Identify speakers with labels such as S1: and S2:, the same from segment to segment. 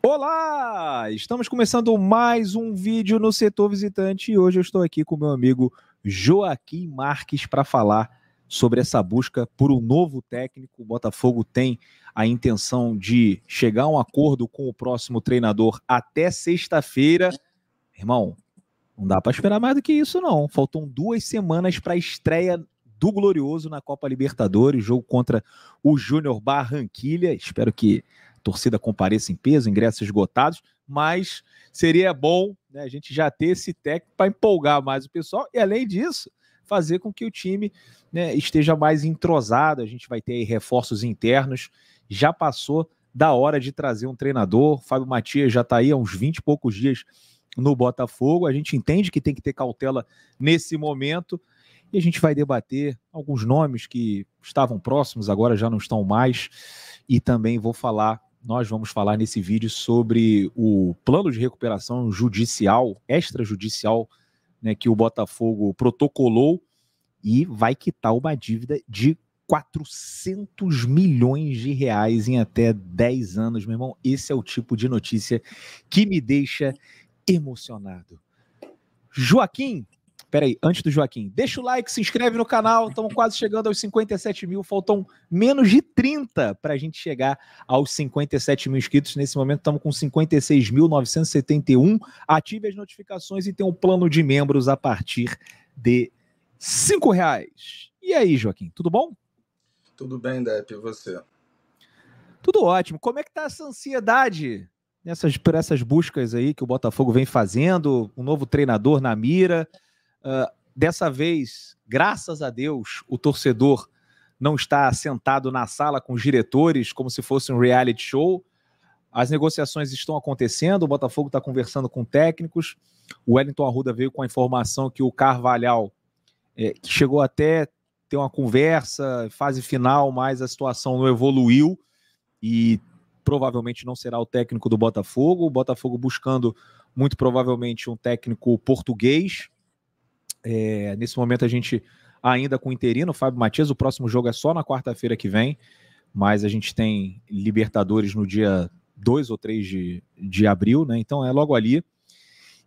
S1: Olá! Estamos começando mais um vídeo no Setor Visitante e hoje eu estou aqui com o meu amigo Joaquim Marques para falar sobre essa busca por um novo técnico. O Botafogo tem a intenção de chegar a um acordo com o próximo treinador até sexta-feira. Irmão, não dá para esperar mais do que isso, não. Faltam 2 semanas para a estreia do Glorioso na Copa Libertadores, jogo contra o Júnior Barranquilla. Espero que a torcida compareça em peso, ingressos esgotados, mas seria bom, né, a gente já ter esse técnico para empolgar mais o pessoal e, além disso, fazer com que o time, né, esteja mais entrosado. A gente vai ter aí reforços internos. Já passou da hora de trazer um treinador. Fábio Matias já está aí há uns 20 e poucos dias no Botafogo. A gente entende que tem que ter cautela nesse momento e a gente vai debater alguns nomes que estavam próximos, agora já não estão mais, e também nós vamos falar nesse vídeo sobre o plano de recuperação judicial, extrajudicial, né, que o Botafogo protocolou e vai quitar uma dívida de 400 milhões de reais em até 10 anos, meu irmão. Esse é o tipo de notícia que me deixa emocionado. Joaquim, peraí, antes do Joaquim, deixa o like, se inscreve no canal, estamos quase chegando aos 57 mil, faltam menos de 30 para a gente chegar aos 57 mil inscritos. Nesse momento estamos com 56.971, ative as notificações e tem um plano de membros a partir de R$5. E aí, Joaquim, tudo bom?
S2: Tudo bem, Depp, e você?
S1: Tudo ótimo. Como é que tá essa ansiedade por essas buscas aí que o Botafogo vem fazendo, um novo treinador na mira? Dessa vez, graças a Deus, o torcedor não está sentado na sala com os diretores como se fosse um reality show. As negociações estão acontecendo, o Botafogo está conversando com técnicos. O Wellington Arruda veio com a informação que o Carvalhal, que chegou até ter uma conversa, fase final, mas a situação não evoluiu e provavelmente não será o técnico do Botafogo. O Botafogo buscando muito provavelmente um técnico português. Nesse momento a gente ainda com o interino, Fábio Matias. O próximo jogo é só na quarta-feira que vem, mas a gente tem Libertadores no dia 2 ou 3 de abril, né? Então é logo ali.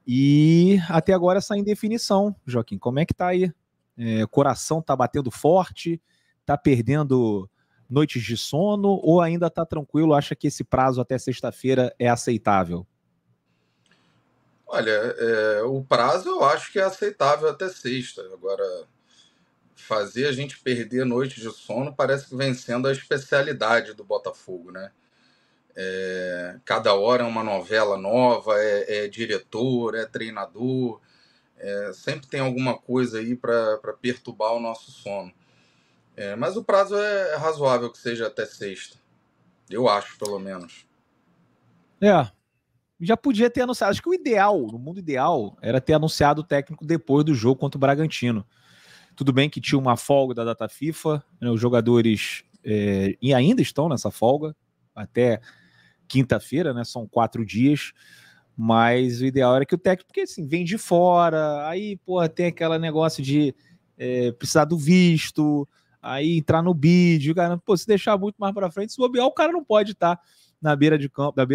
S1: E até agora essa indefinição, Joaquim, como é que tá aí? O coração tá batendo forte, tá perdendo noites de sono ou ainda tá tranquilo, acha que esse prazo até sexta-feira é aceitável?
S2: Olha, o prazo eu acho que é aceitável até sexta. Agora, fazer a gente perder noite de sono parece que vem sendo a especialidade do Botafogo, né? Cada hora é uma novela nova, é diretor, é treinador, sempre tem alguma coisa aí para perturbar o nosso sono. Mas o prazo é razoável que seja até sexta. Eu acho, pelo menos.
S1: Já podia ter anunciado. Acho que o ideal, no mundo ideal, era ter anunciado o técnico depois do jogo contra o Bragantino. Tudo bem que tinha uma folga da data FIFA, né, os jogadores e ainda estão nessa folga, até quinta-feira, né, são 4 dias, mas o ideal era que o técnico, porque assim, vem de fora, aí, porra, tem aquele negócio de precisar do visto, aí entrar no bid, cara, pô, se deixar muito mais pra frente, se bobear, o cara não pode estar na beira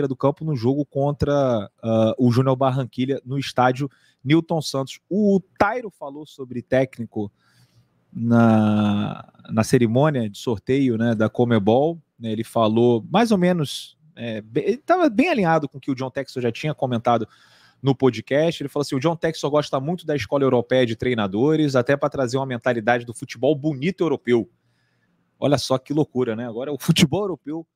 S1: do campo no jogo contra o Júnior Barranquilla no estádio Newton Santos. O Tairo falou sobre técnico na cerimônia de sorteio, né, da Comebol, né, ele falou mais ou menos, ele estava bem alinhado com o que o John Textor já tinha comentado no podcast. Ele falou assim, o John Textor gosta muito da escola europeia de treinadores, até para trazer uma mentalidade do futebol bonito europeu. Olha só que loucura, né? Agora é o futebol europeu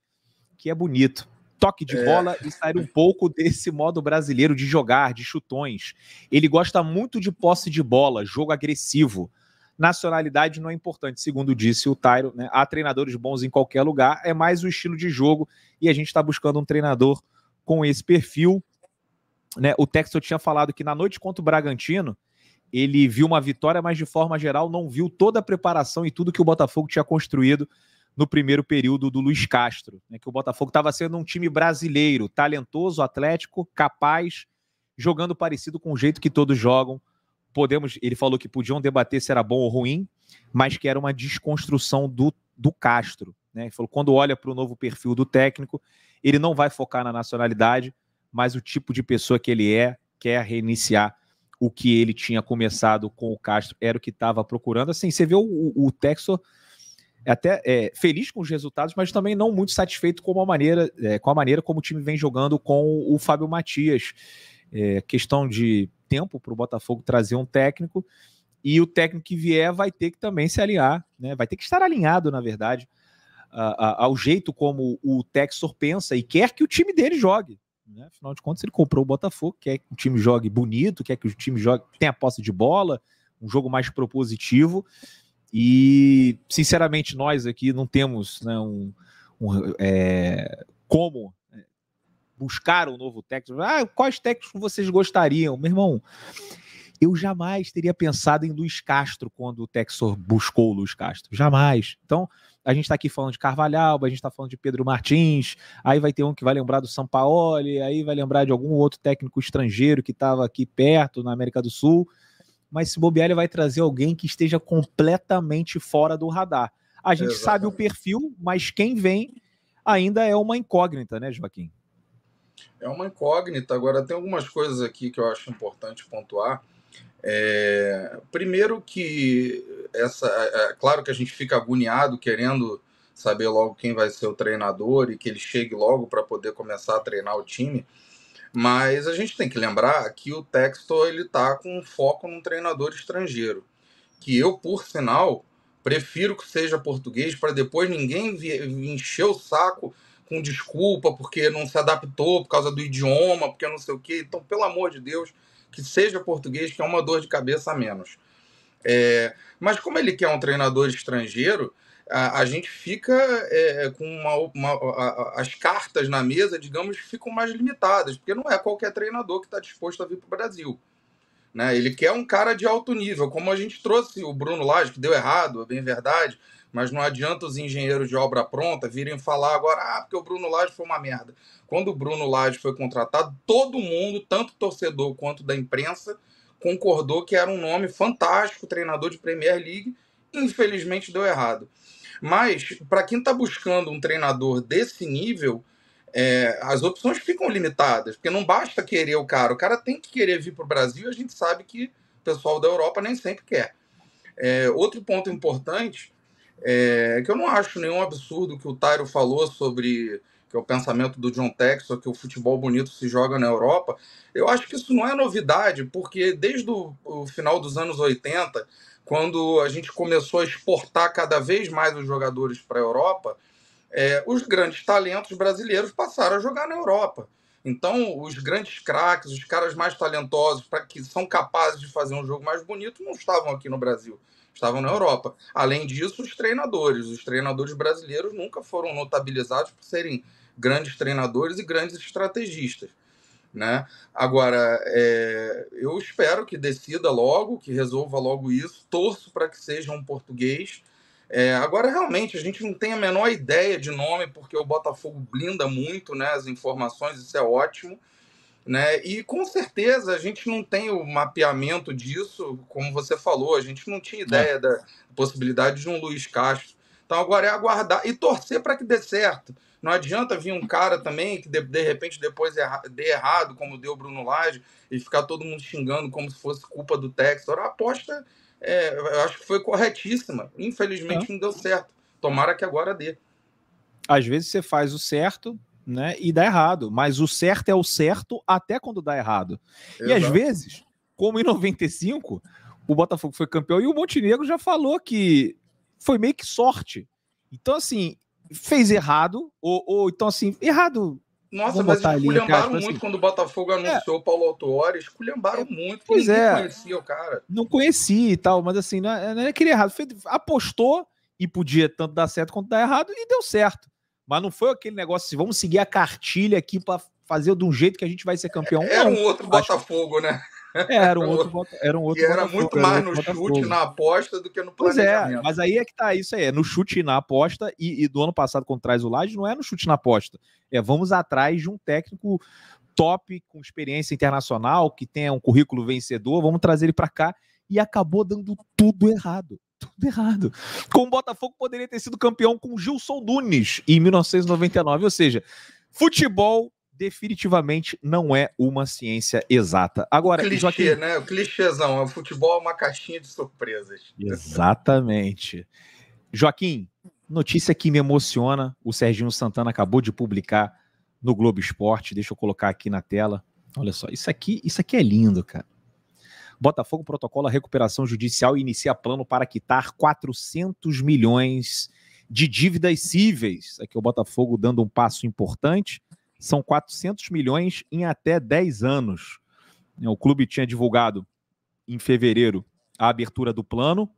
S1: que é bonito. Toque de bola e sair um pouco desse modo brasileiro de jogar, de chutões. Ele gosta muito de posse de bola, jogo agressivo. Nacionalidade não é importante, segundo disse o Tairo, né? Há treinadores bons em qualquer lugar, é mais o estilo de jogo e a gente está buscando um treinador com esse perfil, né? O Textor tinha falado que na noite contra o Bragantino ele viu uma vitória, mas de forma geral não viu toda a preparação e tudo que o Botafogo tinha construído no primeiro período do Luiz Castro, né, que o Botafogo estava sendo um time brasileiro, talentoso, atlético, capaz, jogando parecido com o jeito que todos jogam. Ele falou que podiam debater se era bom ou ruim, mas que era uma desconstrução do Castro, né? Ele falou, quando olha para o novo perfil do técnico, ele não vai focar na nacionalidade, mas o tipo de pessoa que ele quer reiniciar o que ele tinha começado com o Castro, era o que estava procurando. Assim, você vê o Textor até feliz com os resultados, mas também não muito satisfeito com a maneira como o time vem jogando com o Fábio Matias. Questão de tempo para o Botafogo trazer um técnico, e o técnico que vier vai ter que também se alinhar, né? Vai ter que estar alinhado, na verdade, ao jeito como o Textor pensa e quer que o time dele jogue. Né? Afinal de contas, ele comprou o Botafogo, quer que o time jogue bonito, quer que o time tenha posse de bola, um jogo mais propositivo. E, sinceramente, nós aqui não temos, né, como buscar um novo técnico. Quais técnicos vocês gostariam? Meu irmão, eu jamais teria pensado em Luiz Castro quando o Textor buscou o Luiz Castro. Jamais. Então, a gente está aqui falando de Carvalhal, a gente está falando de Pedro Martins, aí vai ter um que vai lembrar do Sampaoli, aí vai lembrar de algum outro técnico estrangeiro que estava aqui perto, na América do Sul. Mas se bobear, ele vai trazer alguém que esteja completamente fora do radar. A gente sabe o perfil, mas quem vem ainda é uma incógnita, né, Joaquim?
S2: É uma incógnita. Agora, tem algumas coisas aqui que eu acho importante pontuar. Primeiro que claro que a gente fica agoniado querendo saber logo quem vai ser o treinador e que ele chegue logo para poder começar a treinar o time, mas a gente tem que lembrar que o Textor ele tá com foco num treinador estrangeiro, que eu, por sinal, prefiro que seja português, para depois ninguém encher o saco com desculpa porque não se adaptou por causa do idioma, porque não sei o quê. Então, pelo amor de Deus, que seja português, que é uma dor de cabeça a menos. Mas como ele quer um treinador estrangeiro, a gente fica com as cartas na mesa, digamos, ficam mais limitadas, porque não é qualquer treinador que está disposto a vir para o Brasil. Né? Ele quer um cara de alto nível, como a gente trouxe o Bruno Lage, que deu errado, é bem verdade, mas não adianta os engenheiros de obra pronta virem falar agora, porque o Bruno Lage foi uma merda. Quando o Bruno Lage foi contratado, todo mundo, tanto torcedor quanto da imprensa, concordou que era um nome fantástico, treinador de Premier League. Infelizmente deu errado. Mas, para quem está buscando um treinador desse nível, as opções ficam limitadas, porque não basta querer o cara tem que querer vir para o Brasil, e a gente sabe que o pessoal da Europa nem sempre quer. Outro ponto importante é que eu não acho nenhum absurdo que o Tairo falou sobre que é o pensamento do John Textor, que o futebol bonito se joga na Europa. Eu acho que isso não é novidade, porque desde o final dos anos 80, quando a gente começou a exportar cada vez mais os jogadores para a Europa, os grandes talentos brasileiros passaram a jogar na Europa. Então, os grandes craques, os caras mais talentosos, que são capazes de fazer um jogo mais bonito, não estavam aqui no Brasil, estavam na Europa. Além disso, os treinadores brasileiros nunca foram notabilizados por serem grandes treinadores e grandes estrategistas. Né? Agora, eu espero que decida logo, que resolva logo isso, torço para que seja um português. Agora, realmente, a gente não tem a menor ideia de nome, porque o Botafogo blinda muito, né, as informações, isso é ótimo. Né? E, com certeza, a gente não tem o mapeamento disso, como você falou, a gente não tinha ideia da possibilidade de um Luiz Castro. Então, agora é aguardar e torcer para que dê certo. Não adianta vir um cara também que, de repente, depois dê errado, como deu o Bruno Lage, e ficar todo mundo xingando como se fosse culpa do Textor. A aposta, eu acho que foi corretíssima. Infelizmente, não deu certo. Tomara que agora dê.
S1: Às vezes você faz o certo, né, e dá errado, mas o certo é o certo até quando dá errado. Exato. E às vezes, como em 95, o Botafogo foi campeão e o Montenegro já falou que foi meio que sorte. Então, assim, fez errado, ou então, assim, errado.
S2: Nossa, mas esculhambaram muito assim, quando o Botafogo anunciou o Paulo Autuori, esculhambaram muito, porque ninguém conhecia o cara.
S1: Não conhecia e tal, mas assim, não é aquele errado. Apostou e podia tanto dar certo quanto dar errado, e deu certo. Mas não foi aquele negócio assim, vamos seguir a cartilha aqui para fazer de um jeito que a gente vai ser campeão.
S2: Era um outro Botafogo, né?
S1: Era um outro
S2: e era Botafogo, muito mais no chute, na aposta, do que no planejamento.
S1: Pois mas aí é que tá, isso aí, é no chute e na aposta, e do ano passado, quando traz o Lage, não é no chute e na aposta. Vamos atrás de um técnico top, com experiência internacional, que tenha um currículo vencedor, vamos trazer ele para cá, e acabou dando tudo errado. Tudo errado. Como o Botafogo poderia ter sido campeão com Gilson Nunes em 1999, ou seja, Futebol definitivamente não é uma ciência exata. Agora,
S2: Clichê,
S1: Joaquim...
S2: né? O clichêzão. O futebol é uma caixinha de surpresas.
S1: Exatamente. Joaquim, notícia que me emociona. O Serginho Santana acabou de publicar no Globo Esporte. Deixa eu colocar aqui na tela. Olha só, isso aqui é lindo, cara. Botafogo protocola recuperação judicial e inicia plano para quitar 400 milhões de dívidas cíveis. Aqui o Botafogo dando um passo importante. São 400 milhões em até 10 anos. O clube tinha divulgado em fevereiro a abertura do plano,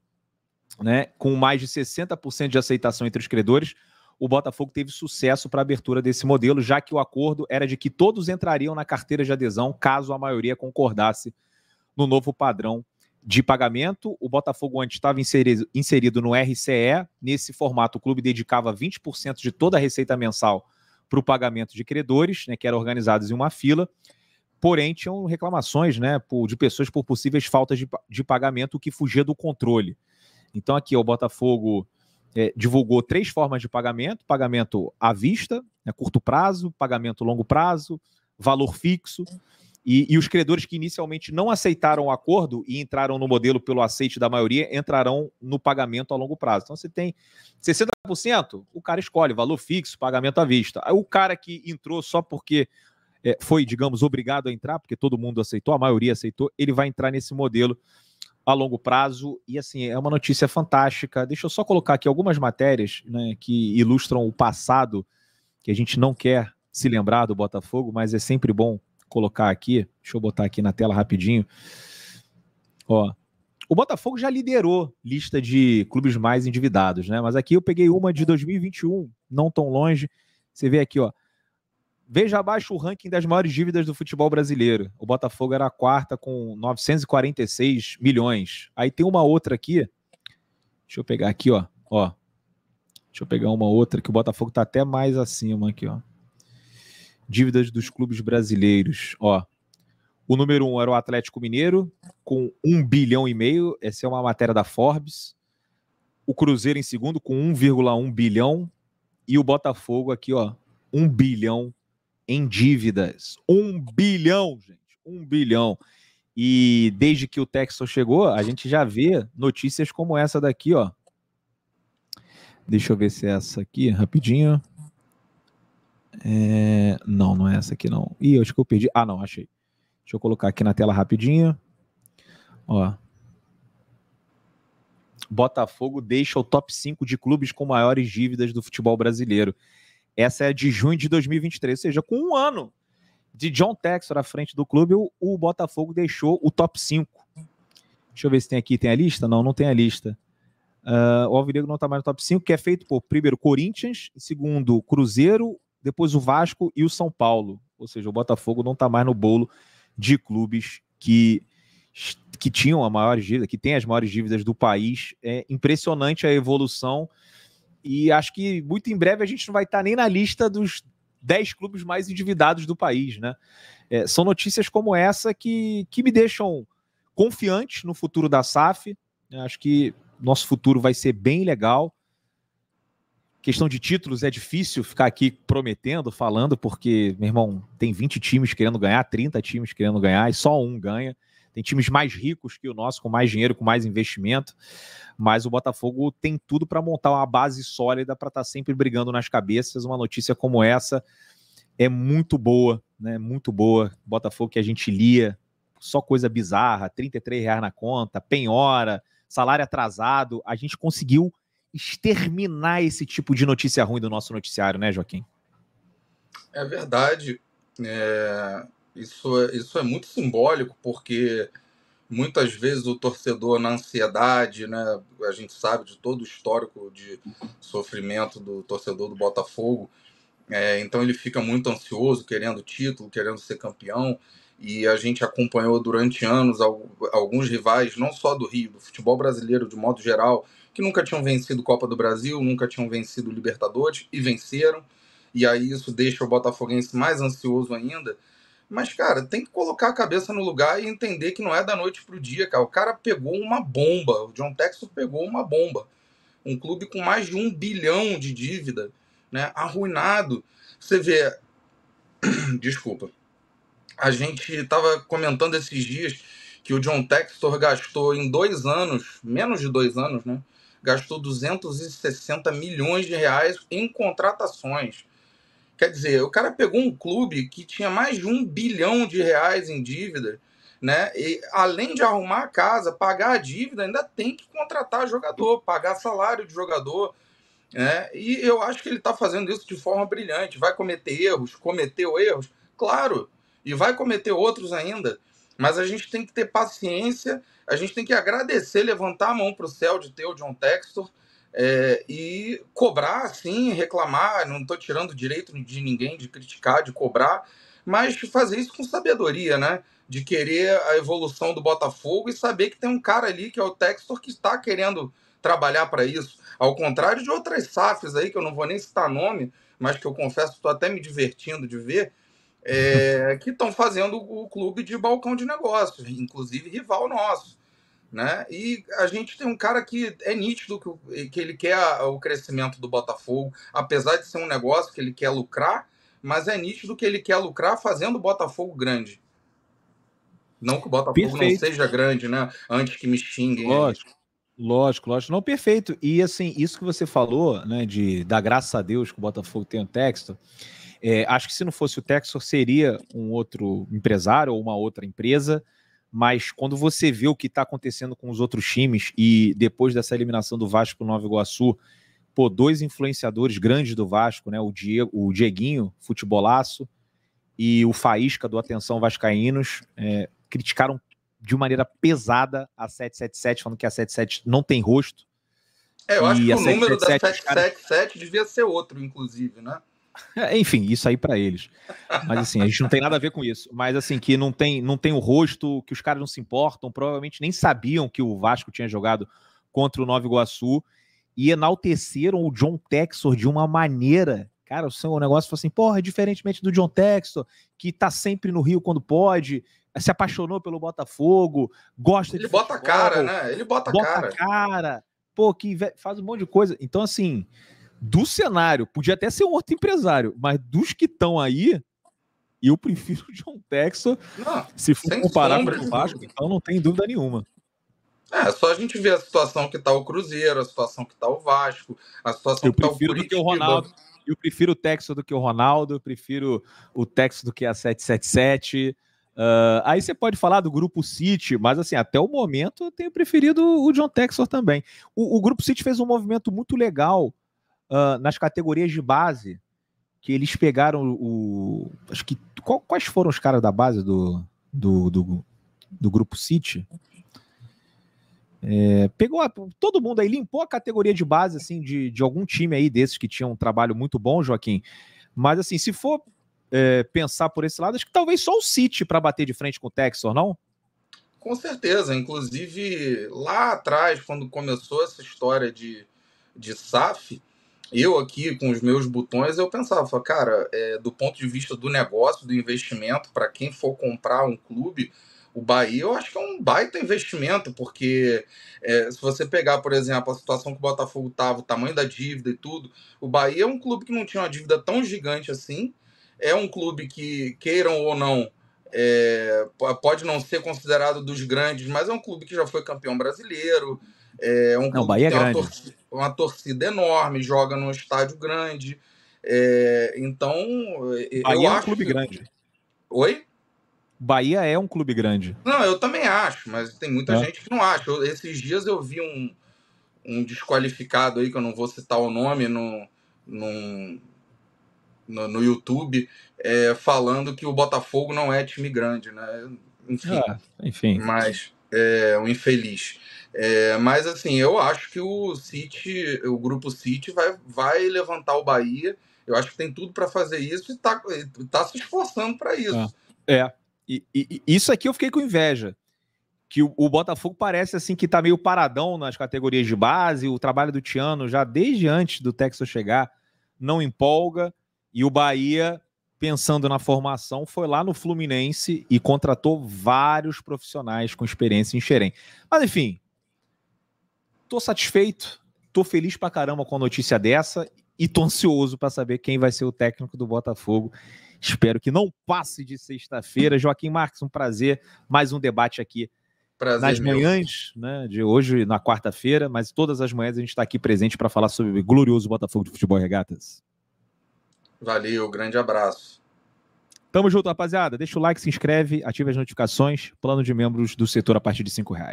S1: né, com mais de 60% de aceitação entre os credores. O Botafogo teve sucesso para a abertura desse modelo, já que o acordo era de que todos entrariam na carteira de adesão caso a maioria concordasse no novo padrão de pagamento. O Botafogo antes estava inserido no RCE. Nesse formato, o clube dedicava 20% de toda a receita mensal para o pagamento de credores, né, que eram organizados em uma fila. Porém, tinham reclamações, né, de pessoas por possíveis faltas de pagamento, o que fugia do controle. Então aqui o Botafogo divulgou 3 formas de pagamento: pagamento à vista, né, curto prazo, pagamento longo prazo, valor fixo. E os credores que inicialmente não aceitaram o acordo e entraram no modelo pelo aceite da maioria, entrarão no pagamento a longo prazo. Então você tem 60%, o cara escolhe valor fixo, pagamento à vista. Aí o cara que entrou só porque foi, digamos, obrigado a entrar, porque todo mundo aceitou, a maioria aceitou, ele vai entrar nesse modelo a longo prazo. E assim, é uma notícia fantástica. Deixa eu só colocar aqui algumas matérias, né, que ilustram o passado, que a gente não quer se lembrar do Botafogo, mas é sempre bom colocar aqui. Deixa eu botar aqui na tela rapidinho. Ó, o Botafogo já liderou lista de clubes mais endividados, né? Mas aqui eu peguei uma de 2021, não tão longe. Você vê aqui, ó. Veja abaixo o ranking das maiores dívidas do futebol brasileiro. O Botafogo era a quarta com 946 milhões. Aí tem uma outra aqui. Deixa eu pegar aqui, ó. Deixa eu pegar uma outra que o Botafogo tá até mais acima aqui, ó. Dívidas dos clubes brasileiros. Ó, o número 1 era o Atlético Mineiro, com 1,5 bilhão. Essa é uma matéria da Forbes. O Cruzeiro em segundo, com 1,1 bilhão. E o Botafogo aqui, ó, 1 bilhão em dívidas. 1 bilhão, gente. 1 bilhão. E desde que o Textor chegou, a gente já vê notícias como essa daqui, ó. Deixa eu ver se é essa aqui, rapidinho. Não, não é essa aqui, não. Ih, acho que eu perdi. Ah, não, achei. Deixa eu colocar aqui na tela rapidinho. Ó. Botafogo deixa o top 5 de clubes com maiores dívidas do futebol brasileiro. Essa é de junho de 2023, ou seja, com um ano de John Textor à frente do clube, o Botafogo deixou o top 5. Deixa eu ver se tem aqui, tem a lista? Não, não tem a lista. O Alvinegro não está mais no top 5, que é feito por, primeiro, Corinthians, segundo, Cruzeiro, depois o Vasco e o São Paulo. Ou seja, o Botafogo não está mais no bolo de clubes que tinham a maior dívida, que tem as maiores dívidas do país. É impressionante a evolução e acho que muito em breve a gente não vai estar nem na lista dos 10 clubes mais endividados do país, né? São notícias como essa que me deixam confiantes no futuro da SAF. Acho que nosso futuro vai ser bem legal. Questão de títulos é difícil ficar aqui prometendo, falando, porque, meu irmão, tem 20 times querendo ganhar, 30 times querendo ganhar e só um ganha. Tem times mais ricos que o nosso, com mais dinheiro, com mais investimento, mas o Botafogo tem tudo para montar uma base sólida para estar sempre brigando nas cabeças. Uma notícia como essa é muito boa, né? Muito boa. Botafogo que a gente lia, só coisa bizarra, R$33 na conta, penhora, salário atrasado. A gente conseguiu exterminar esse tipo de notícia ruim do nosso noticiário, né, Joaquim?
S2: É verdade. Isso é muito simbólico, porque muitas vezes o torcedor, na ansiedade, né, a gente sabe de todo o histórico de sofrimento do torcedor do Botafogo, então ele fica muito ansioso, querendo título, querendo ser campeão, e a gente acompanhou durante anos alguns rivais, não só do Rio, do futebol brasileiro de modo geral, que nunca tinham vencido Copa do Brasil, nunca tinham vencido Libertadores, e venceram, e aí isso deixa o botafoguense mais ansioso ainda. Mas, cara, tem que colocar a cabeça no lugar e entender que não é da noite pro dia, cara. O cara pegou uma bomba, o John Textor pegou uma bomba. Um clube com mais de 1 bilhão de dívida, né, arruinado. Você vê, Desculpa. A gente estava comentando esses dias que o John Textor gastou em 2 anos, menos de 2 anos, né? Gastou 260 milhões de reais em contratações. Quer dizer, o cara pegou um clube que tinha mais de 1 bilhão de reais em dívida, né? E além de arrumar a casa, pagar a dívida, ainda tem que contratar jogador, pagar salário de jogador, né? E eu acho que ele está fazendo isso de forma brilhante. Vai cometer erros? Cometeu erros? Claro. E vai cometer outros ainda. Mas a gente tem que ter paciência, a gente tem que agradecer, levantar a mão para o céu de ter o John Textor, e cobrar, sim, reclamar. Não estou tirando o direito de ninguém de criticar, de cobrar, mas fazer isso com sabedoria, né? De querer a evolução do Botafogo e saber que tem um cara ali, que é o Textor, que está querendo trabalhar para isso. Ao contrário de outras SAFs aí, que eu não vou nem citar nome, mas que eu confesso que estou até me divertindo de ver, que estão fazendo o clube de balcão de negócios, inclusive rival nosso, né? E a gente tem um cara que é nítido que ele quer o crescimento do Botafogo, apesar de ser um negócio que ele quer lucrar, mas é nítido que ele quer lucrar fazendo o Botafogo grande. Não que o Botafogo não seja grande, né? Antes que me xinguem aí.
S1: Lógico. Não, perfeito. E assim, isso que você falou, né, de dar graças a Deus que o Botafogo tem o Textor, acho que se não fosse o Textor, seria um outro empresário ou uma outra empresa, mas quando você vê o que está acontecendo com os outros times e depois dessa eliminação do Vasco pro Nova Iguaçu, 2 influenciadores grandes do Vasco, né, o Dieguinho, futebolaço, e o Faísca do Atenção Vascaínos, criticaram de maneira pesada a 777, falando que a 777 não tem rosto.
S2: Eu acho que o número da 777 devia ser outro, inclusive, né?
S1: Enfim, isso aí para eles. Mas assim, a gente não tem nada a ver com isso. Mas assim, que não tem o rosto, que os caras não se importam, provavelmente nem sabiam que o Vasco tinha jogado contra o Nova Iguaçu e enalteceram o John Textor de uma maneira. Cara, o negócio foi assim, porra, diferentemente do John Textor, que tá sempre no Rio quando pode, se apaixonou pelo Botafogo, gosta de futebol.
S2: Ele bota a cara, né? Ele bota a
S1: cara. Pô, que faz um monte de coisa. Então, assim, do cenário, podia até ser um outro empresário, mas dos que estão aí, eu prefiro o John Textor, se for comparar com o Vasco, então não tem dúvida nenhuma.
S2: Só a gente ver a situação que tá o Cruzeiro, a situação que tá o Vasco, a situação que tá o Curitiba.
S1: Do que o Ronaldo. Eu prefiro o Textor do que o Ronaldo, eu prefiro o Textor do que a 777. Aí você pode falar do Grupo City, mas assim, até o momento eu tenho preferido o John Textor também. O Grupo City fez um movimento muito legal nas categorias de base, que eles pegaram acho que. Quais foram os caras da base do Grupo City? Pegou todo mundo aí, limpou a categoria de base assim, de algum time aí desses que tinha um trabalho muito bom, Joaquim. Mas assim, se for pensar por esse lado, acho que talvez só o City para bater de frente com o Textor, não?
S2: Com certeza. Inclusive, lá atrás, quando começou essa história de SAF, eu aqui com os meus botões, eu pensava, cara, do ponto de vista do negócio, do investimento, para quem for comprar um clube, o Bahia eu acho que é um baita investimento, porque se você pegar, por exemplo, a situação que o Botafogo estava, o tamanho da dívida e tudo, o Bahia é um clube que não tinha uma dívida tão gigante assim, é um clube que, queiram ou não, pode não ser considerado dos grandes, mas é um clube que já foi campeão brasileiro, é um clube
S1: Bahia
S2: que tem
S1: grande.
S2: uma torcida enorme, joga num estádio grande, então
S1: Bahia
S2: eu
S1: é um
S2: acho
S1: clube grande.
S2: Oi?
S1: Bahia é um clube grande.
S2: Não, eu também acho, mas tem muita gente que não acha. Esses dias eu vi um desqualificado aí, que eu não vou citar o nome, no YouTube, falando que o Botafogo não é time grande, né? Enfim. Mas um infeliz. Mas assim, eu acho que o Grupo City vai levantar o Bahia. Eu acho que tem tudo para fazer isso e tá se esforçando para isso.
S1: E isso aqui eu fiquei com inveja. Que o Botafogo parece assim que tá meio paradão nas categorias de base, o trabalho do Tiano já desde antes do Texas chegar não empolga, e o Bahia, pensando na formação, foi lá no Fluminense e contratou vários profissionais com experiência em Xerém. Mas enfim, tô satisfeito, tô feliz pra caramba com a notícia dessa e tô ansioso para saber quem vai ser o técnico do Botafogo. Espero que não passe de sexta-feira. Joaquim Marques, um prazer. Mais um debate aqui nas manhãs, né, de hoje, na quarta-feira, mas todas as manhãs a gente está aqui presente para falar sobre o glorioso Botafogo de Futebol e Regatas.
S2: Valeu, grande abraço.
S1: Tamo junto, rapaziada. Deixa o like, se inscreve, ativa as notificações. Plano de membros do setor a partir de R$5.